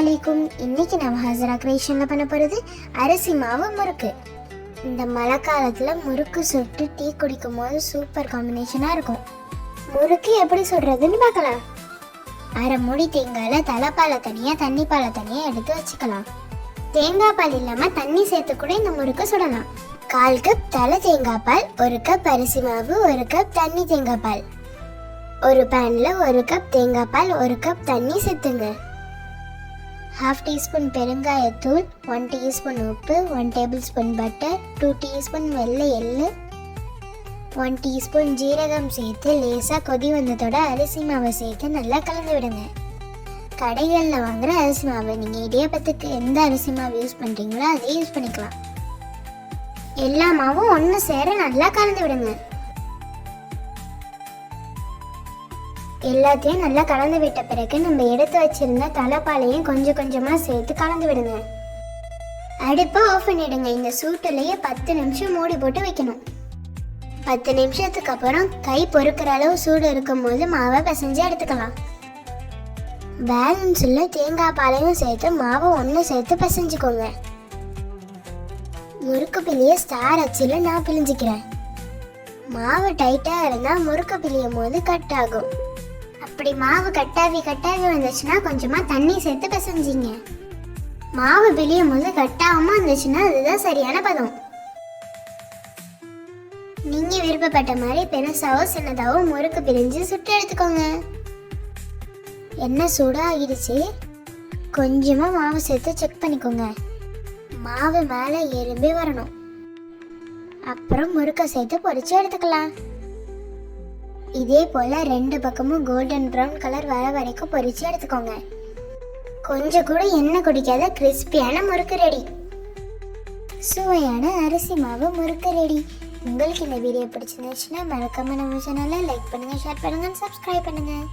அலைக்கும். இன்னைக்கு நம்ம ஹசரா கிரியேஷன்ல பண்ண போறது அரிசி மாவு முறுக்கு. இந்த மழை காலத்துல முறுக்கு சுட்டு டீ குடிக்கும் போது சூப்பர் காம்பினேஷனா இருக்கும். முறுக்கு எப்படி சுடுறதுன்னு பார்க்கலாம். அரை மூடி தேங்காயில தலைப்பாலை தனியா தண்ணி பாலை தனியா எடுத்து வச்சுக்கலாம். தேங்காய் பால் இல்லாம தண்ணி சேர்த்து கூட இந்த முறுக்கு சுடலாம். 1/4 கப் தலை தேங்காய் பால், 1 கப் அரிசி மாவு, 1 கப் தண்ணி தேங்காய் பால். ஒரு பேன்ல 1 கப் தேங்காய் பால், 1 கப் தண்ணி சேர்த்துங்க. 1/2 டீஸ்பூன் பெருங்காயத்தூள், 1 டீஸ்பூன் உப்பு, 1 டேபிள் ஸ்பூன் பட்டர், 2 டீஸ்பூன் வெள்ளை எள்ளு, 1 டீஸ்பூன் ஜீரகம் சேர்த்து லேசாக கொதி வந்ததோட அரிசி மாவை சேர்த்து நல்லா கலந்து விடுங்க. கடைகளில் வாங்குற அரிசி மாவு, நீங்கள் இடியாப்பத்துக்கு எந்த அரிசி மாவு யூஸ் பண்ணுறீங்களோ அதை யூஸ் பண்ணிக்கலாம். எல்லா மாவும் ஒன்று சேர நல்லா கலந்து விடுங்க. எல்லாத்தையும் நல்லா கலந்து விட்ட பிறகு நம்ம எடுத்து வச்சிருந்த தலைப்பாலையும் கொஞ்சம் கொஞ்சமாக சேர்த்து கலந்து விடுங்க. அடுப்பை ஆஃப் பண்ணிடுங்க. இந்த சூட்டுலேயே 10 நிமிஷம் மூடி போட்டு வைக்கணும். 10 நிமிஷத்துக்கு அப்புறம் கை பொறுக்கிற அளவு சூடு இருக்கும் போது மாவை பிசைஞ்சு எடுத்துக்கலாம். பேலன்ஸில் தேங்காய் பாலையும் சேர்த்து மாவை ஒன்று சேர்த்து பிசைஞ்சுக்கோங்க. முறுக்கு பிழிய ஸ்டார் அச்சில் நான் பிழிஞ்சிக்கிறேன். மாவு டைட்டாக இருந்தால் முறுக்கு பிழியும் போது கட் ஆகும். அப்படி மாவு கட்டாவி வந்துச்சுன்னா கொஞ்சமாக தண்ணி சேர்த்து பிசைஞ்சிங்க. மாவு பிழியும் போது கட்டாகாமல் இருந்துச்சுன்னா அதுதான் சரியான பதம். நீங்கள் விருப்பப்பட்ட மாதிரி பெருசாவோ சின்னதாவோ முறுக்கு பிழிஞ்சு சுட்டு எடுத்துக்கோங்க. எண்ணெய் சூடாகிடுச்சு. கொஞ்சமாக மாவு சேர்த்து செக் பண்ணிக்கோங்க. மாவு மேலே எறும்பி வரணும். அப்புறம் முறுக்கை சேர்த்து பொரிச்சு எடுத்துக்கலாம். இதே போல் 2 பக்கமும் கோல்டன் ப்ரௌன் கலர் வர வரைக்கும் பொரிச்சு எடுத்துக்கோங்க. கொஞ்சம் கூட எண்ணெய் குடிக்காத கிறிஸ்பியான முறுக்கு ரெடி. சுவையான அரிசி மாவு முறுக்கு ரெடி. உங்களுக்கு இந்த வீடியோ பிடிச்சிருந்துச்சுன்னா மறக்காம நம்ம சேனலை லைக் பண்ணுங்கள், ஷேர் பண்ணுங்கள், சப்ஸ்கிரைப் பண்ணுங்கள்.